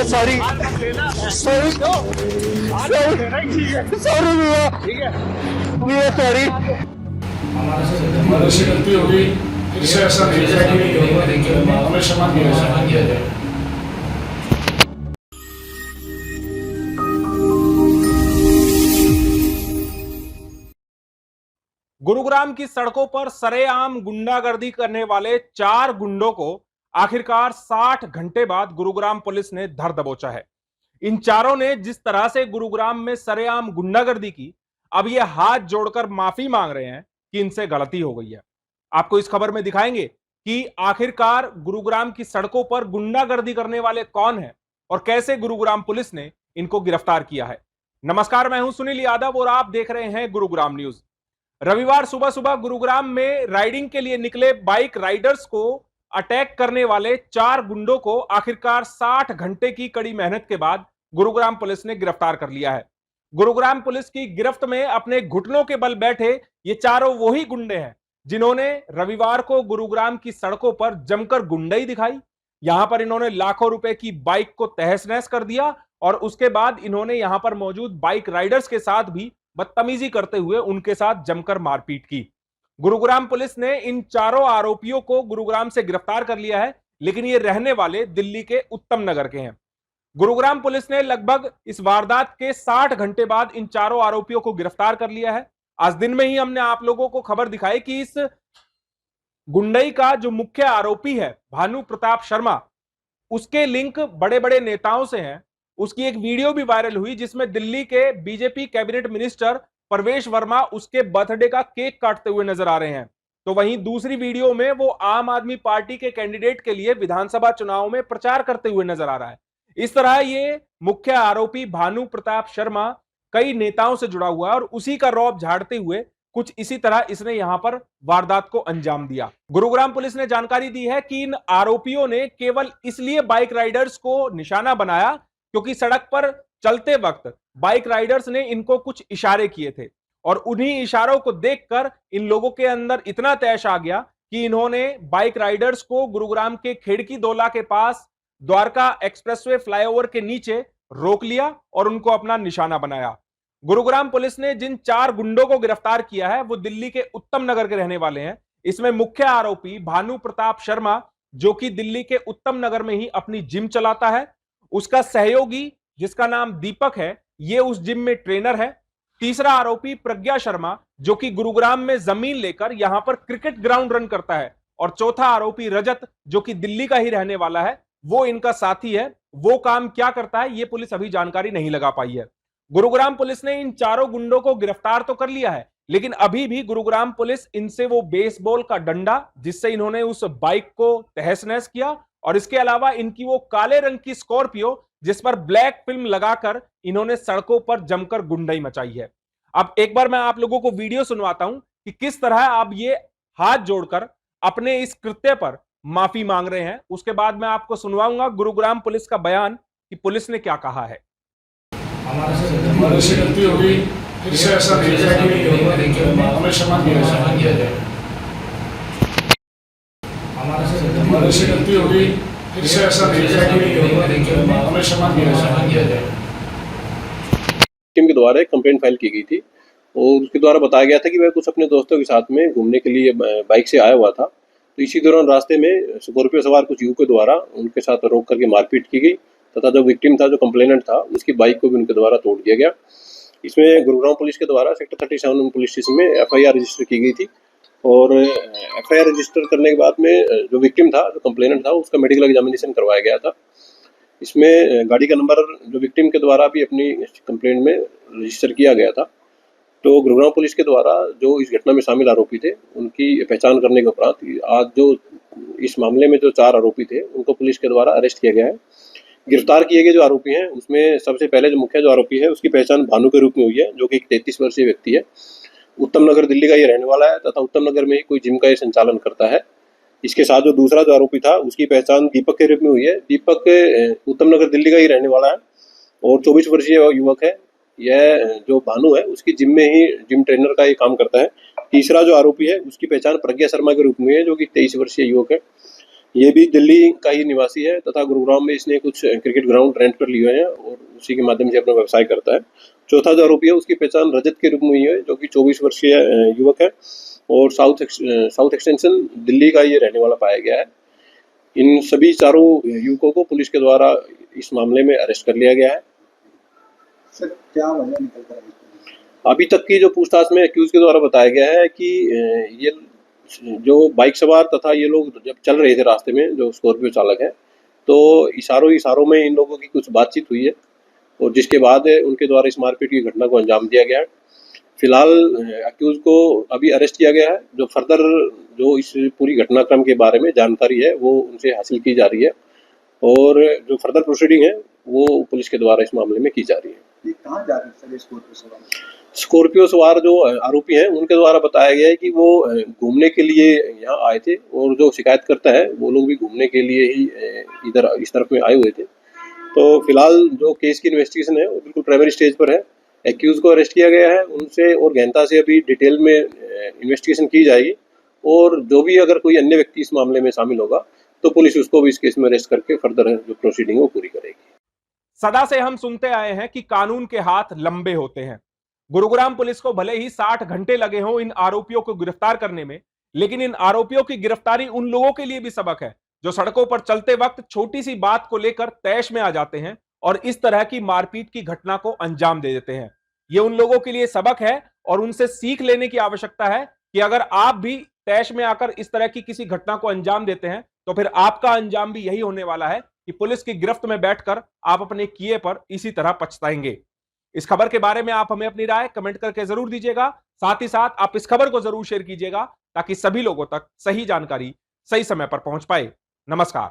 Sorry sorry sorry भैया sorry. हमारे से गलती हो गई, फिर से ऐसा नहीं होगा, हमें क्षमा किया जाए। गुरुग्राम की सड़कों पर सरेआम गुंडागर्दी करने वाले 4 गुंडों को आखिरकार 60 घंटे बाद गुरुग्राम पुलिस ने धर दबोचा है। इन चारों ने जिस तरह से गुरुग्राम में सरेआम गुंडागर्दी की, अब ये हाथ जोड़कर माफी मांग रहे हैं कि इनसे गलती हो गई है। आपको इस खबर में दिखाएंगे कि आखिरकार गुरुग्राम की सड़कों पर गुंडागर्दी करने वाले कौन हैं और कैसे गुरुग्राम पुलिस ने इनको गिरफ्तार किया है। नमस्कार, मैं हूं सुनील यादव और आप देख रहे हैं गुरुग्राम न्यूज। रविवार सुबह सुबह गुरुग्राम में राइडिंग के लिए निकले बाइक राइडर्स को अटैक करने वाले 4 गुंडों को आखिरकार 60 घंटे की कड़ी मेहनत के बाद गुरुग्राम पुलिस ने गिरफ्तार कर लिया है। गुरुग्राम पुलिस की गिरफ्त में अपने घुटनों के बल बैठे ये चारों वही गुंडे हैं जिन्होंने रविवार को गुरुग्राम की सड़कों पर जमकर गुंडाई दिखाई। यहां पर इन्होंने लाखों रुपए की बाइक को तहस नहस कर दिया और उसके बाद इन्होंने यहां पर मौजूद बाइक राइडर्स के साथ भी बदतमीजी करते हुए उनके साथ जमकर मारपीट की। गुरुग्राम पुलिस ने इन चारों आरोपियों को गुरुग्राम से गिरफ्तार कर लिया है, लेकिन ये रहने वाले दिल्ली के उत्तम नगर के हैं। गुरुग्राम पुलिस ने लगभग इस वारदात के 60 घंटे बाद इन चारों आरोपियों को गिरफ्तार कर लिया है। आज दिन में ही हमने आप लोगों को खबर दिखाई कि इस गुंडई का जो मुख्य आरोपी है भानु प्रताप शर्मा, उसके लिंक बड़े बड़े नेताओं से हैं। उसकी एक वीडियो भी वायरल हुई जिसमें दिल्ली के बीजेपी कैबिनेट मिनिस्टर परवेश वर्मा उसके बर्थडे का केक काटते हुए नजर आ रहे हैं। तो वहीं दूसरी वीडियो में वो आम आदमी पार्टी के कैंडिडेट के लिए विधानसभा चुनाव में प्रचार करते हुए नजर आ रहा है। इस तरह ये मुख्य आरोपी भानु प्रताप शर्मा कई नेताओं से जुड़ा हुआ है और उसी का रौब झाड़ते हुए कुछ इसी तरह इसने यहां पर वारदात को अंजाम दिया। गुरुग्राम पुलिस ने जानकारी दी है कि इन आरोपियों ने केवल इसलिए बाइक राइडर्स को निशाना बनाया क्योंकि सड़क पर चलते वक्त बाइक राइडर्स ने इनको कुछ इशारे किए थे और उन्हीं इशारों को देखकर इन लोगों के अंदर इतना तैश आ गया कि इन्होंने बाइक राइडर्स को गुरुग्राम के खेड़की दोला के पास द्वारका एक्सप्रेसवे फ्लाईओवर के नीचे रोक लिया और उनको अपना निशाना बनाया। गुरुग्राम पुलिस ने जिन 4 गुंडों को गिरफ्तार किया है वो दिल्ली के उत्तम नगर के रहने वाले हैं। इसमें मुख्य आरोपी भानु प्रताप शर्मा, जो कि दिल्ली के उत्तम नगर में ही अपनी जिम चलाता है। उसका सहयोगी जिसका नाम दीपक है, ये उस जिम में ट्रेनर है। तीसरा आरोपी प्रज्ञा शर्मा, जो कि गुरुग्राम में जमीन लेकर यहां पर क्रिकेट ग्राउंड रन करता है। और चौथा आरोपी रजत, जो कि दिल्ली का ही रहने वाला है, वो इनका साथी है। वो काम क्या करता है ये पुलिस अभी जानकारी नहीं लगा पाई है। गुरुग्राम पुलिस ने इन चारों गुंडों को गिरफ्तार तो कर लिया है, लेकिन अभी भी गुरुग्राम पुलिस इनसे वो बेसबॉल का डंडा जिससे इन्होंने उस बाइक को तहस नहस किया और इसके अलावा इनकी वो काले रंग की स्कॉर्पियो जिस पर ब्लैक फिल्म लगाकर इन्होंने सड़कों पर जमकर गुंडाई मचाई है। अब एक बार मैं आप लोगों को वीडियो सुनवाता हूं कि किस तरह आप ये हाथ जोड़कर अपने इस कृत्य पर माफी मांग रहे हैं। उसके बाद मैं आपको सुनवाऊंगा गुरुग्राम पुलिस का बयान कि पुलिस ने क्या कहा है। हमारे से गलती हो गई, फिर से ऐसा नहीं होगा, हमें क्षमा किया जाए। हमारे से गलती हो गई, फिर से ऐसा नहीं होगा, हमें क्षमा किया जाए। टीम के द्वारा एक कंप्लेंट फाइल की गई थी और उसके द्वारा बताया गया था कि वह कुछ अपने दोस्तों के साथ में घूमने के लिए बाइक से आया हुआ था। तो इसी दौरान रास्ते में स्कॉर्पियो सवार कुछ युवकों द्वारा उनके साथ रोक करके मारपीट की गई तथा जो विक्टिम था, जो कंप्लेनेंट था, उसकी बाइक को भी उनके द्वारा तोड़ दिया गया। इसमें गुरुग्राम पुलिस के द्वारा सेक्टर 37 पुलिस स्टेशन में FIR रजिस्टर की गई थी और FIR रजिस्टर करने के बाद में जो विक्टिम था, जो कंप्लेनेंट था, उसका मेडिकल एग्जामिनेशन करवाया गया था। इसमें गाड़ी का नंबर जो विक्टिम के द्वारा भी अपनी कंप्लेंट में रजिस्टर किया गया था। तो गुरुग्राम पुलिस के द्वारा जो इस घटना में शामिल आरोपी थे उनकी पहचान करने के उपरांत आज जो इस मामले में जो 4 आरोपी थे उनको पुलिस के द्वारा अरेस्ट किया गया है। गिरफ्तार किए गए जो आरोपी हैं उसमें सबसे पहले जो मुख्य जो आरोपी है उसकी पहचान भानु के रूप में हुई है, जो कि एक 33 वर्षीय व्यक्ति है। उत्तम नगर दिल्ली का ये रहने वाला है तथा उत्तम नगर में ही कोई जिम का ये संचालन करता है। इसके साथ जो दूसरा जो आरोपी था उसकी पहचान दीपक के रूप में हुई है। दीपक उत्तम नगर दिल्ली का ही रहने वाला है और 24 वर्षीय युवक है। यह जो भानु है उसकी जिम में ही जिम ट्रेनर का ये काम करता है। तीसरा जो आरोपी है उसकी पहचान प्रज्ञा शर्मा के रूप में है, जो कि 23 वर्षीय युवक है। ये भी दिल्ली का ही निवासी है तथा गुरुग्राम में इसने कुछ क्रिकेट ग्राउंड रेंट पर लिए हुए हैं और उसी के माध्यम से अपना व्यवसाय करता है। चौथा जो आरोपी है उसकी पहचान रजत के रूप में हुई है, जो कि 24 वर्षीय युवक है और साउथ एक्सटेंशन दिल्ली का ये रहने वाला पाया गया है। इन सभी चारों युवकों को पुलिस के द्वारा इस मामले में अरेस्ट कर लिया गया है। सर क्या वजह निकल कर आई? अभी तक की जो पूछताछ में एक्यूज के द्वारा बताया गया है कि ये जो बाइक सवार तथा ये लोग जब चल रहे थे रास्ते में, जो स्कॉर्पियो चालक है, तो इशारों में इन लोगों की कुछ बातचीत हुई है और जिसके बाद उनके द्वारा इस मारपीट की घटना को अंजाम दिया गया है। फिलहाल एक्यूज को अभी अरेस्ट किया गया है। जो फर्दर जो इस पूरी घटनाक्रम के बारे में जानकारी है वो उनसे हासिल की जा रही है और जो फर्दर प्रोसीडिंग है वो पुलिस के द्वारा इस मामले में की जा रही है। ये कहाँ जा रहे हैं सर स्कॉर्पियो सवार जो आरोपी हैं उनके द्वारा बताया गया है कि वो घूमने के लिए यहाँ आए थे और जो शिकायत करता है वो लोग भी घूमने के लिए ही इधर इस तरफ में आए हुए थे। तो फिलहाल जो केस की इन्वेस्टिगेशन है वो बिल्कुल प्राइमरी स्टेज पर है। एक्यूज को अरेस्ट किया गया है, उनसे और गहनता से अभी डिटेल में इन्वेस्टिगेशन की जाएगी और जो भी अगर कोई अन्य व्यक्ति इस मामले में शामिल होगा तो पुलिस उसको भी इस केस में अरेस्ट करके फर्दर जो प्रोसीडिंग है वो पूरी करेगी। सदा से हम सुनते आए हैं कि कानून के हाथ लंबे होते हैं। गुरुग्राम पुलिस को भले ही 60 घंटे लगे हों इन आरोपियों को गिरफ्तार करने में, लेकिन इन आरोपियों की गिरफ्तारी उन लोगों के लिए भी सबक है जो सड़कों पर चलते वक्त छोटी सी बात को लेकर तैश में आ जाते हैं और इस तरह की मारपीट की घटना को अंजाम दे देते हैं। ये उन लोगों के लिए सबक है और उनसे सीख लेने की आवश्यकता है कि अगर आप भी तैश में आकर इस तरह की किसी घटना को अंजाम देते हैं तो फिर आपका अंजाम भी यही होने वाला है कि पुलिस की गिरफ्त में बैठकर आप अपने किए पर इसी तरह पछताएंगे। इस खबर के बारे में आप हमें अपनी राय कमेंट करके जरूर दीजिएगा। साथ ही साथ आप इस खबर को जरूर शेयर कीजिएगा ताकि सभी लोगों तक सही जानकारी सही समय पर पहुंच पाए। नमस्कार।